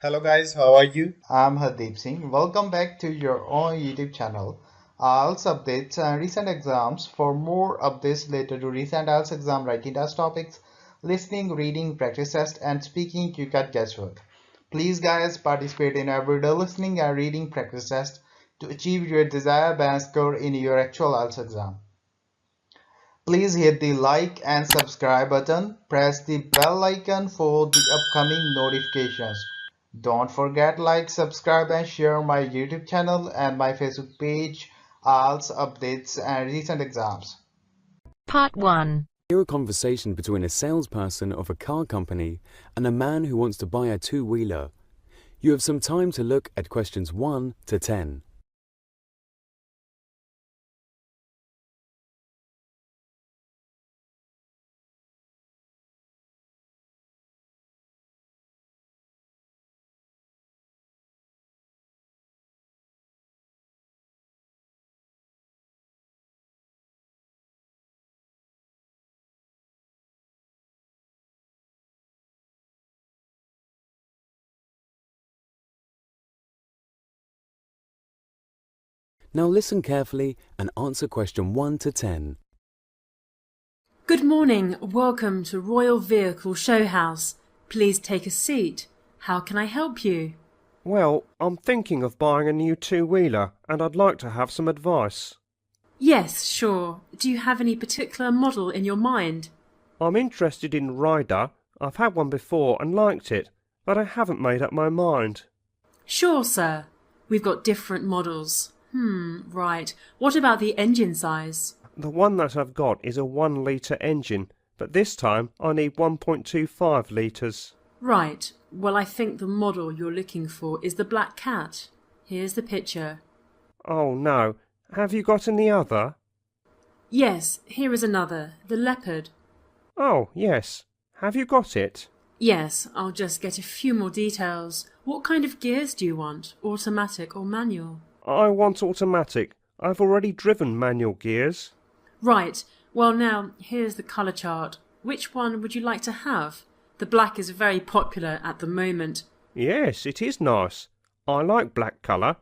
Hello guys, how are you? I'm Hardeep Singh. Welcome back to your own YouTube channel. IELTS updates and recent exams. For more updates related to recent IELTS exam writing test topics, listening, reading, practice test, and speaking, you got guesswork. Please, guys, participate in everyday listening and reading practice test to achieve your desired band score in your actual IELTS exam. Please hit the like and subscribe button. Press the bell icon for the upcoming notifications. Don't forget like, subscribe and share my YouTube channel and my Facebook page, IELTS updates and recent exams. Part 1. Hear a conversation between a salesperson of a car company and a man who wants to buy a two-wheeler. You have some time to look at questions 1 to 10. Now listen carefully and answer question 1 to 10. Good morning. Welcome to Royal Vehicle Show House. Please take a seat. How can I help you? Well, I'm thinking of buying a new two-wheeler and I'd like to have some advice. Yes, sure. Do you have any particular model in your mind? I'm interested in Ryder. I've had one before and liked it, but I haven't made up my mind. Sure, sir. We've got different models. Right. What about the engine size? The one that I've got is a 1-litre engine, but this time I need 1.25 litres. Right. Well, I think the model you're looking for is the Black Cat. Here's the picture. Oh no, have you got any other? Yes, here is another, the Leopard. Oh, yes. Have you got it? Yes, I'll just get a few more details. What kind of gears do you want? Automatic or manual? I want automatic. I've already driven manual gears. Right. Well, now, here's the colour chart. Which one would you like to have? The black is very popular at the moment. Yes, it is nice. I like black colour,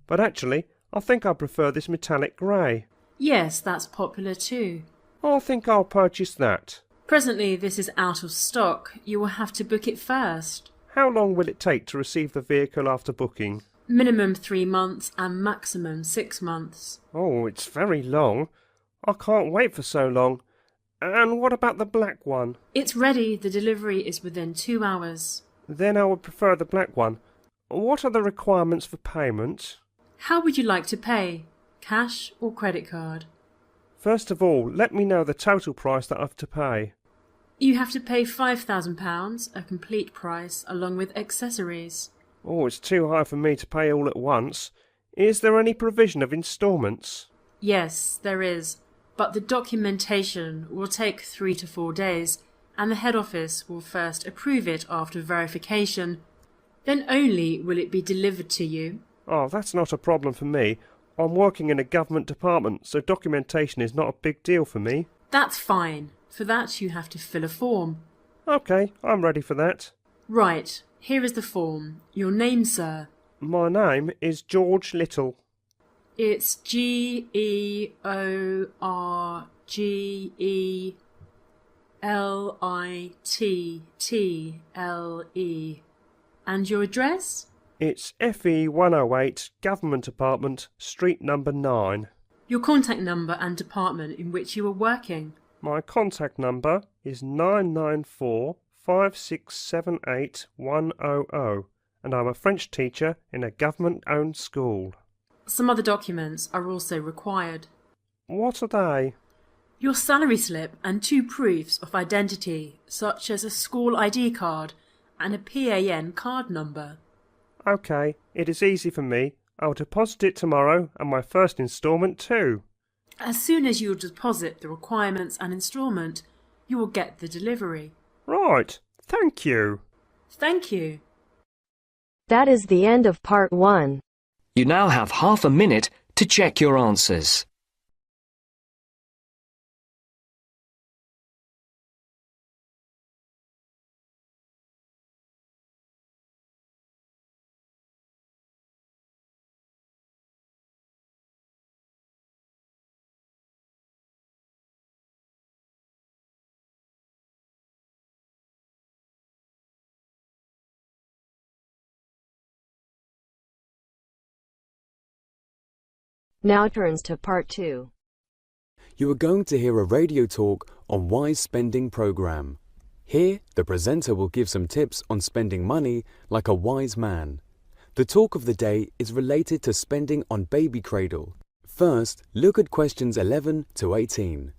but actually I think I prefer this metallic grey. Yes, that's popular too. I think I'll purchase that. Presently, this is out of stock. You will have to book it first. How long will it take to receive the vehicle after booking? Minimum 3 months and maximum 6 months. Oh, it's very long. I can't wait for so long. And what about the black one? It's ready. The delivery is within 2 hours. Then I would prefer the black one. What are the requirements for payment? How would you like to pay? Cash or credit card? First of all, let me know the total price that I've to pay. You have to pay £5,000, a complete price, along with accessories. Oh, it's too high for me to pay all at once. Is there any provision of instalments? Yes, there is, but the documentation will take 3 to 4 days, and the head office will first approve it after verification. Then only will it be delivered to you. Oh, that's not a problem for me. I'm working in a government department, so documentation is not a big deal for me. That's fine. For that you have to fill a form. OK, I'm ready for that. Right, here is the form. Your name, sir? My name is George Little. It's Georgelitle. And your address? It's FE 108, Government Apartment, Street number 9. Your contact number and department in which you are working? My contact number is 994 5678 100, and I'm a French teacher in a government-owned school. Some other documents are also required. What are they? Your salary slip and 2 proofs of identity, such as a school ID card and a PAN card number. OK, it is easy for me. I'll deposit it tomorrow, and my first instalment too. As soon as you deposit the requirements and instalment, you will get the delivery. Right, thank you. Thank you. That is the end of part 1. You now have half a minute to check your answers. Now turns to part 2. You are going to hear a radio talk on wise spending program. Here, the presenter will give some tips on spending money like a wise man. The talk of the day is related to spending on baby cradle. First, look at questions 11 to 18.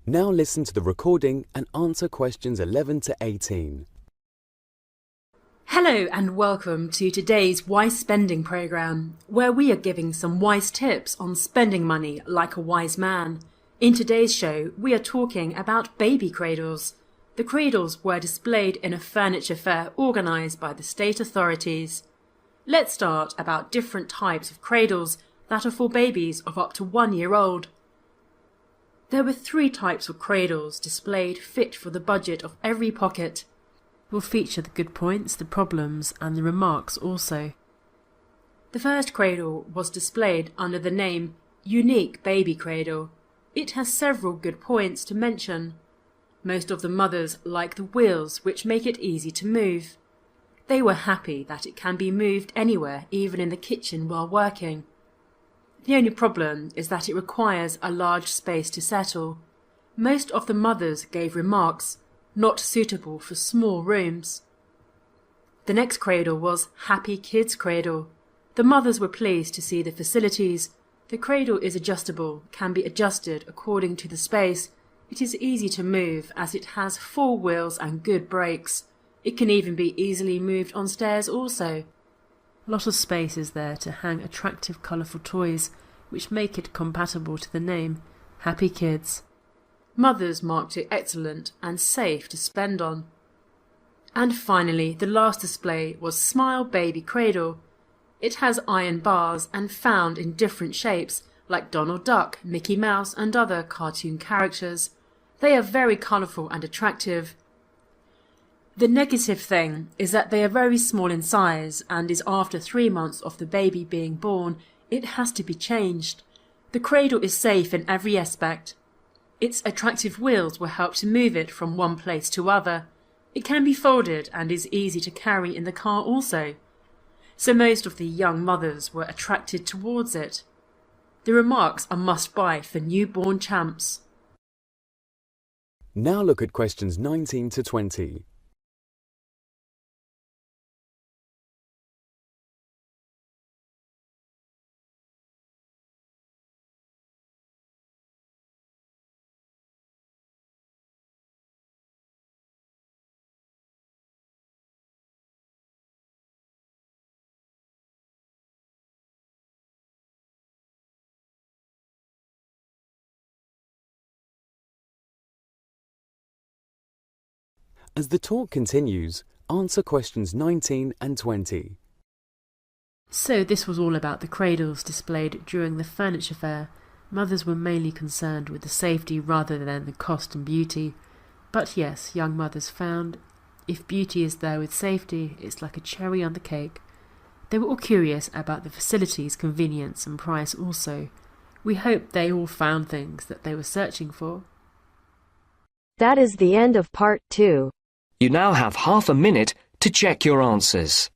Now listen to the recording and answer questions 11 to 18. Hello and welcome to today's Wise Spending programme, where we are giving some wise tips on spending money like a wise man. In today's show, we are talking about baby cradles. The cradles were displayed in a furniture fair organised by the state authorities. Let's start about different types of cradles that are for babies of up to 1 year old. There were 3 types of cradles displayed fit for the budget of every pocket. We'll feature the good points, the problems and the remarks also. The first cradle was displayed under the name Unique Baby Cradle. It has several good points to mention. Most of the mothers like the wheels, which make it easy to move. They were happy that it can be moved anywhere, even in the kitchen while working. The only problem is that it requires a large space to settle. Most of the mothers gave remarks, not suitable for small rooms. The next cradle was Happy Kids Cradle. The mothers were pleased to see the facilities. The cradle is adjustable, can be adjusted according to the space. It is easy to move as it has 4 wheels and good brakes. It can even be easily moved on stairs also. A lot of space is there to hang attractive colourful toys, which make it compatible to the name Happy Kids. Mothers marked it excellent and safe to spend on. And finally, the last display was Smile Baby Cradle. It has iron bars and found in different shapes, like Donald Duck, Mickey Mouse and other cartoon characters. They are very colourful and attractive. The negative thing is that they are very small in size and is after 3 months of the baby being born, it has to be changed. The cradle is safe in every aspect. Its attractive wheels will help to move it from one place to other. It can be folded and is easy to carry in the car also. So most of the young mothers were attracted towards it. The remarks are must-buy for newborn champs. Now look at questions 19 to 20. As the talk continues, answer questions 19 and 20. So this was all about the cradles displayed during the furniture fair. Mothers were mainly concerned with the safety rather than the cost and beauty. But yes, young mothers found if beauty is there with safety, it's like a cherry on the cake. They were all curious about the facilities, convenience and price also. We hope they all found things that they were searching for. That is the end of part 2. You now have half a minute to check your answers.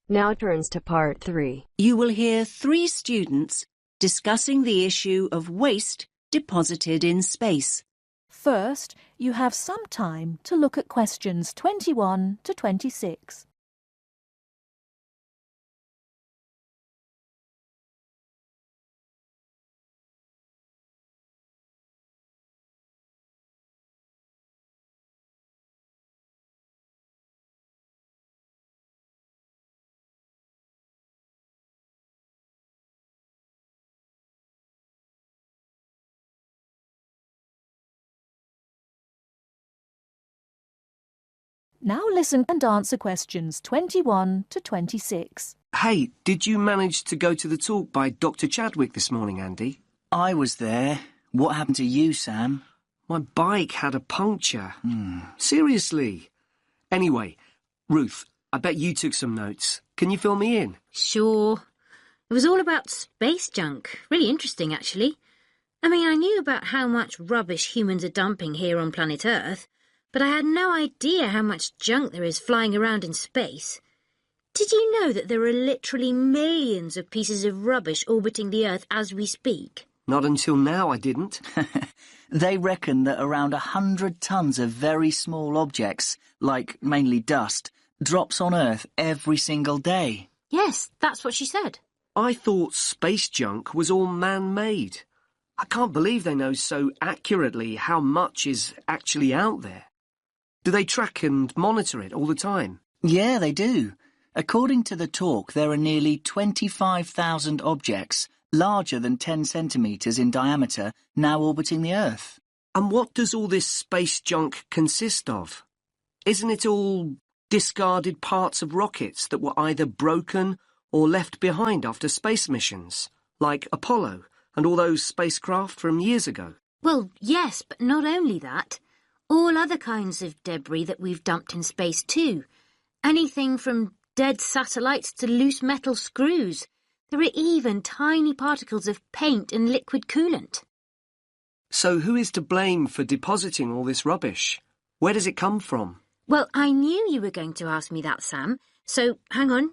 Now turns to part 3. You will hear 3 students discussing the issue of waste deposited in space. First, you have some time to look at questions 21 to 26. Now listen and answer questions 21 to 26. Hey, did you manage to go to the talk by Dr. Chadwick this morning, Andy? I was there. What happened to you, Sam? My bike had a puncture. Seriously. Anyway, Ruth, I bet you took some notes. Can you fill me in? Sure. It was all about space junk. Really interesting, actually. I mean, I knew about how much rubbish humans are dumping here on planet Earth, but I had no idea how much junk there is flying around in space. Did you know that there are literally millions of pieces of rubbish orbiting the Earth as we speak? Not until now, I didn't. They reckon that around 100 tons of very small objects, like mainly dust, drops on Earth every single day. Yes, that's what she said. I thought space junk was all man-made. I can't believe they know so accurately how much is actually out there. Do they track and monitor it all the time? Yeah, they do. According to the talk, there are nearly 25,000 objects larger than 10 centimetres in diameter now orbiting the Earth. And what does all this space junk consist of? Isn't it all discarded parts of rockets that were either broken or left behind after space missions, like Apollo and all those spacecraft from years ago? Well, yes, but not only that. All other kinds of debris that we've dumped in space too. Anything from dead satellites to loose metal screws. There are even tiny particles of paint and liquid coolant. So who is to blame for depositing all this rubbish? Where does it come from? Well, I knew you were going to ask me that, Sam. So, hang on.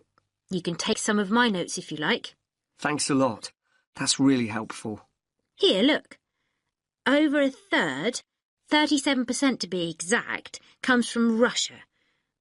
You can take some of my notes if you like. Thanks a lot. That's really helpful. Here, look. Over a third, 37% to be exact, comes from Russia.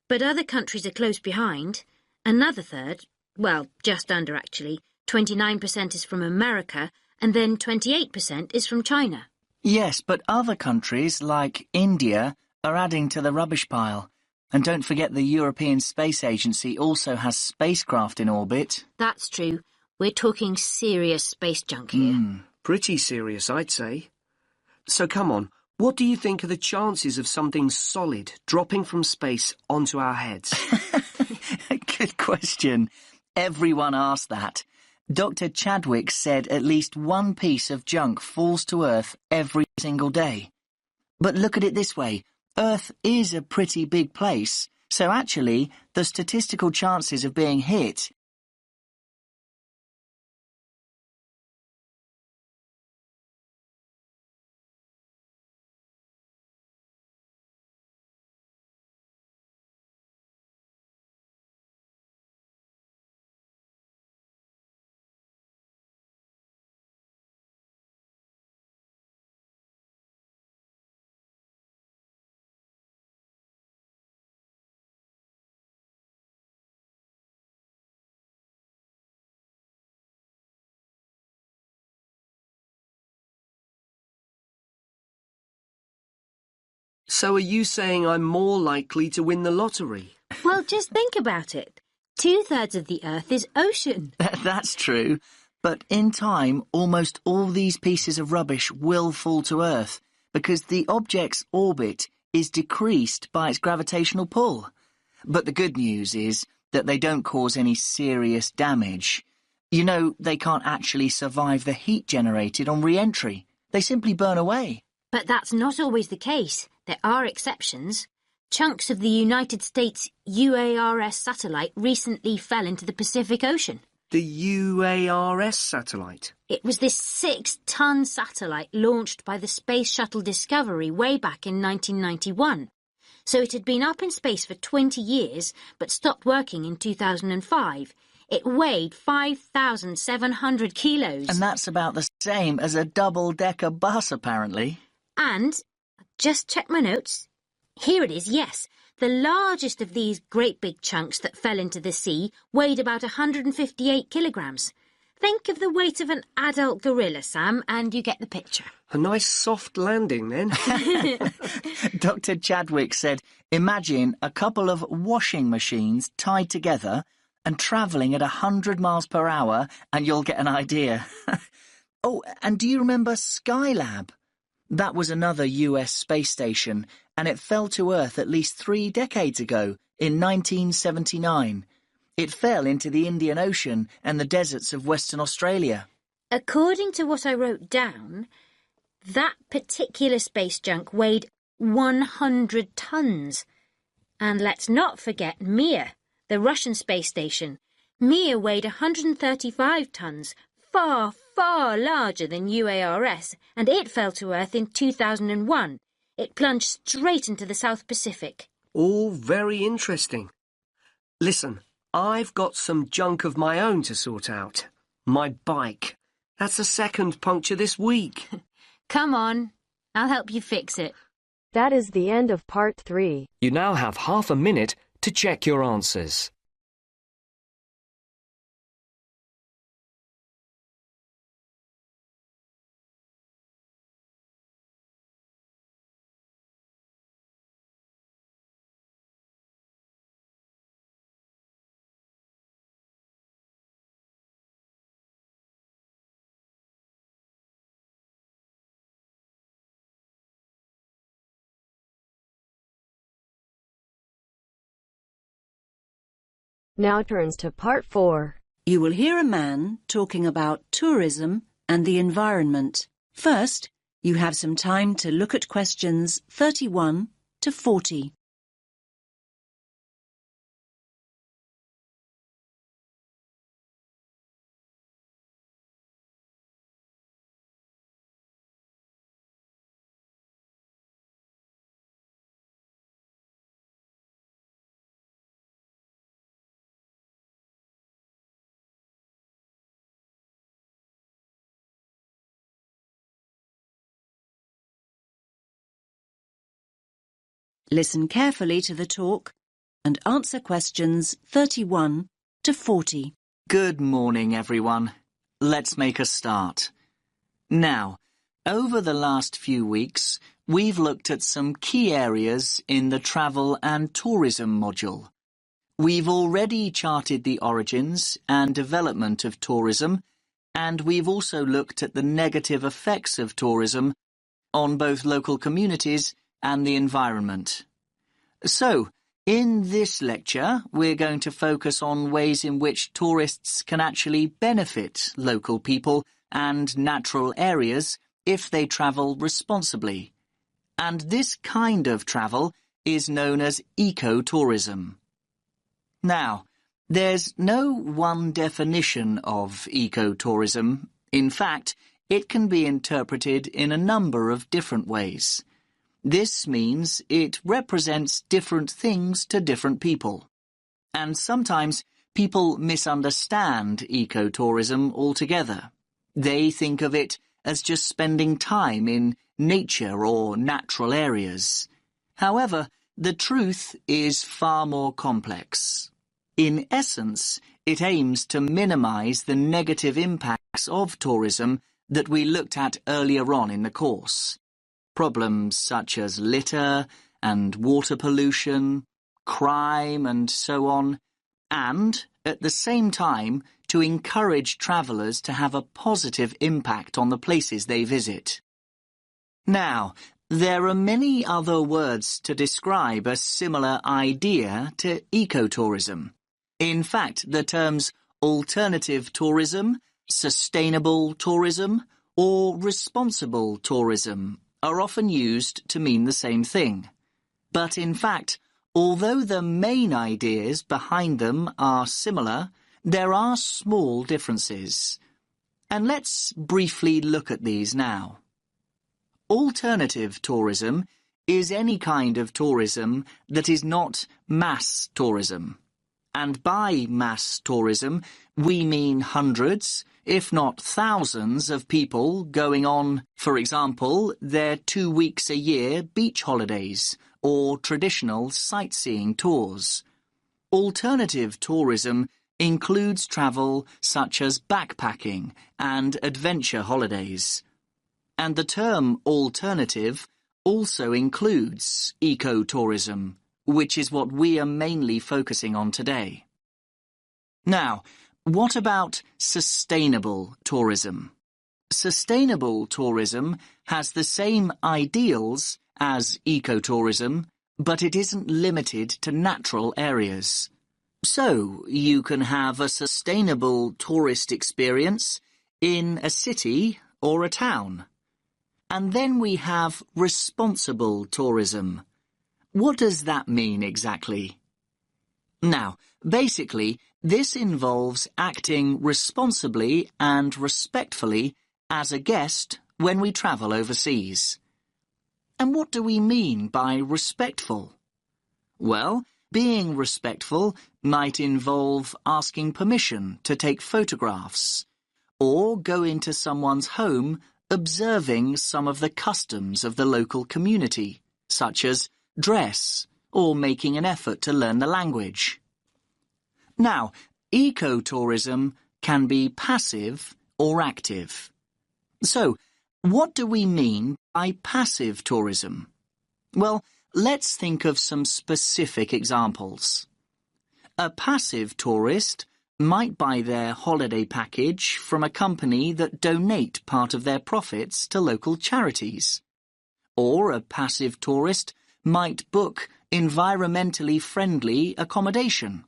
But other countries are close behind. Another third, well, just under actually, 29% is from America, and then 28% is from China. Yes, but other countries, like India, are adding to the rubbish pile. And don't forget the European Space Agency also has spacecraft in orbit. That's true. We're talking serious space junk here. Pretty serious, I'd say. So come on, what do you think are the chances of something solid dropping from space onto our heads? Good question. Everyone asked that. Dr. Chadwick said at least one piece of junk falls to Earth every single day. But look at it this way. Earth is a pretty big place, so actually the statistical chances of being hit So are you saying I'm more likely to win the lottery? Well, just think about it. 2/3 of the Earth is ocean. That's true. But in time, almost all these pieces of rubbish will fall to Earth because the object's orbit is decreased by its gravitational pull. But the good news is that they don't cause any serious damage. You know, they can't actually survive the heat generated on re-entry. They simply burn away. But that's not always the case. There are exceptions. Chunks of the United States UARS satellite recently fell into the Pacific Ocean. The UARS satellite? It was this 6-ton satellite launched by the Space Shuttle Discovery way back in 1991. So it had been up in space for 20 years, but stopped working in 2005. It weighed 5,700 kilos. And that's about the same as a double-decker bus, apparently. And, just check my notes. Here it is, yes. The largest of these great big chunks that fell into the sea weighed about 158 kilograms. Think of the weight of an adult gorilla, Sam, and you get the picture. A nice soft landing, then. Dr. Chadwick said, imagine a couple of washing machines tied together and travelling at 100 miles per hour, and you'll get an idea. Oh, and do you remember Skylab? That was another US space station, and it fell to Earth at least 3 decades ago, in 1979. It fell into the Indian Ocean and the deserts of Western Australia. According to what I wrote down, that particular space junk weighed 100 tons. And let's not forget Mir, the Russian space station. Mir weighed 135 tons, far, far larger than UARS, and it fell to Earth in 2001. It plunged straight into the South Pacific. All very interesting. Listen, I've got some junk of my own to sort out. My bike. That's the second puncture this week. Come on, I'll help you fix it. That is the end of part 3. You now have half a minute to check your answers. Now turns to part 4. You will hear a man talking about tourism and the environment. First, you have some time to look at questions 31 to 40. Listen carefully to the talk and answer questions 31 to 40. Good morning, everyone. Let's make a start. Now, over the last few weeks, we've looked at some key areas in the travel and tourism module. We've already charted the origins and development of tourism, and we've also looked at the negative effects of tourism on both local communities and the environment. So, in this lecture, we're going to focus on ways in which tourists can actually benefit local people and natural areas if they travel responsibly. And this kind of travel is known as ecotourism. Now, there's no one definition of ecotourism. In fact, it can be interpreted in a number of different ways. This means it represents different things to different people. And sometimes people misunderstand ecotourism altogether. They think of it as just spending time in nature or natural areas. However, the truth is far more complex. In essence, it aims to minimize the negative impacts of tourism that we looked at earlier on in the course. Problems such as litter and water pollution, crime and so on, and, at the same time, to encourage travellers to have a positive impact on the places they visit. Now, there are many other words to describe a similar idea to ecotourism. In fact, the terms alternative tourism, sustainable tourism, or responsible tourism are often used to mean the same thing. But in fact, although the main ideas behind them are similar, there are small differences. And let's briefly look at these now. Alternative tourism is any kind of tourism that is not mass tourism. And by mass tourism, we mean hundreds, if not thousands of people going on, for example, their 2 weeks a year beach holidays or traditional sightseeing tours. Alternative tourism includes travel such as backpacking and adventure holidays. And the term alternative also includes ecotourism, which is what we are mainly focusing on today. Now, what about sustainable tourism? Sustainable tourism has the same ideals as ecotourism, but it isn't limited to natural areas. So, you can have a sustainable tourist experience in a city or a town. And then we have responsible tourism. What does that mean exactly? Now, basically, this involves acting responsibly and respectfully as a guest when we travel overseas. And what do we mean by respectful? Well, being respectful might involve asking permission to take photographs, or go into someone's home observing some of the customs of the local community, such as dress, or making an effort to learn the language. Now, ecotourism can be passive or active. So, what do we mean by passive tourism? Well, let's think of some specific examples. A passive tourist might buy their holiday package from a company that donate part of their profits to local charities. Or a passive tourist might book environmentally friendly accommodation.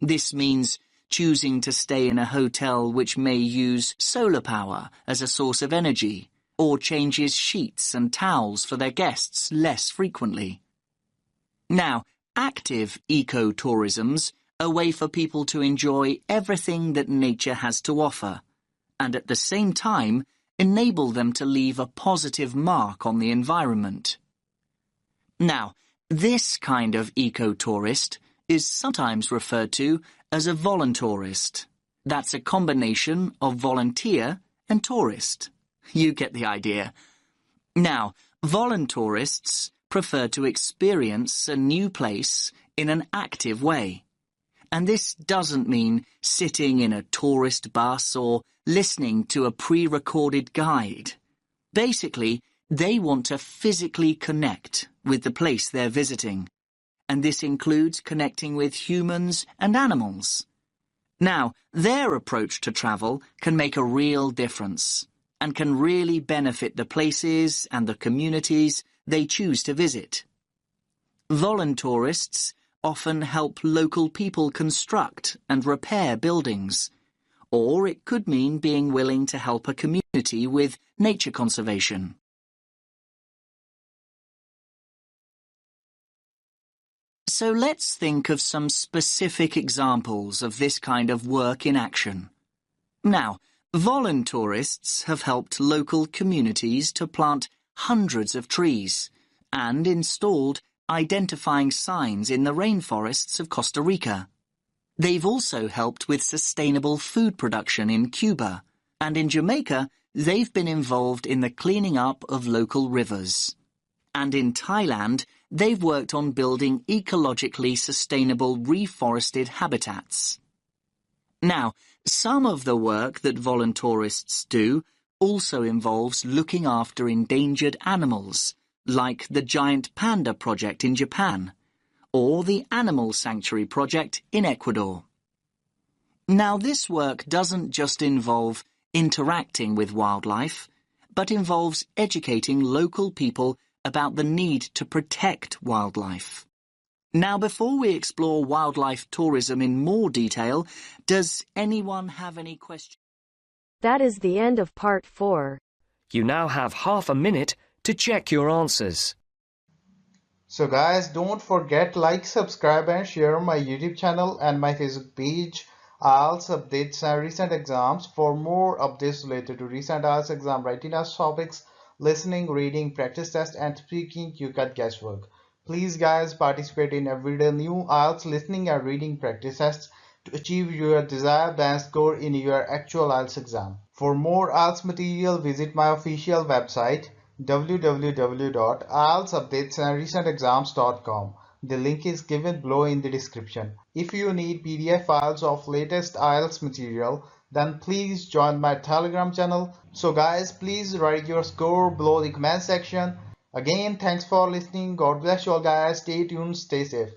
This means choosing to stay in a hotel which may use solar power as a source of energy, or changes sheets and towels for their guests less frequently. Now, active ecotourism's a way for people to enjoy everything that nature has to offer, and at the same time enable them to leave a positive mark on the environment. Now, this kind of ecotourist is sometimes referred to as a voluntourist. That's a combination of volunteer and tourist. You get the idea. Now, voluntourists prefer to experience a new place in an active way. And this doesn't mean sitting in a tourist bus or listening to a pre-recorded guide. Basically, they want to physically connect with the place they're visiting, and this includes connecting with humans and animals. Now, their approach to travel can make a real difference and can really benefit the places and the communities they choose to visit. Voluntourists often help local people construct and repair buildings, or it could mean being willing to help a community with nature conservation. So let's think of some specific examples of this kind of work in action. Now, voluntourists have helped local communities to plant hundreds of trees and installed identifying signs in the rainforests of Costa Rica. They've also helped with sustainable food production in Cuba, and in Jamaica, they've been involved in the cleaning up of local rivers. And in Thailand, they've worked on building ecologically sustainable reforested habitats. Now, some of the work that voluntourists do also involves looking after endangered animals, like the Giant Panda Project in Japan, or the Animal Sanctuary Project in Ecuador. Now, this work doesn't just involve interacting with wildlife, but involves educating local people about the need to protect wildlife. Now, before we explore wildlife tourism in more detail, does anyone have any questions? That is the end of part 4. You now have half a minute to check your answers. So guys, don't forget like, subscribe and share my YouTube channel and my Facebook page, IELTS updates and recent exams. For more updates related to recent IELTS exam writing test topics, listening, reading, practice test and speaking, you got guesswork. Please guys, participate in everyday new IELTS listening and reading practice tests to achieve your desired band score in your actual IELTS exam. For more IELTS material, visit my official website www.ieltsupdatesandrecentexams.com. The link is given below in the description. If you need PDF files of latest IELTS material, then please join my Telegram channel. So guys, please write your score below the comment section. Again, thanks for listening. God bless you all guys. Stay tuned, stay safe.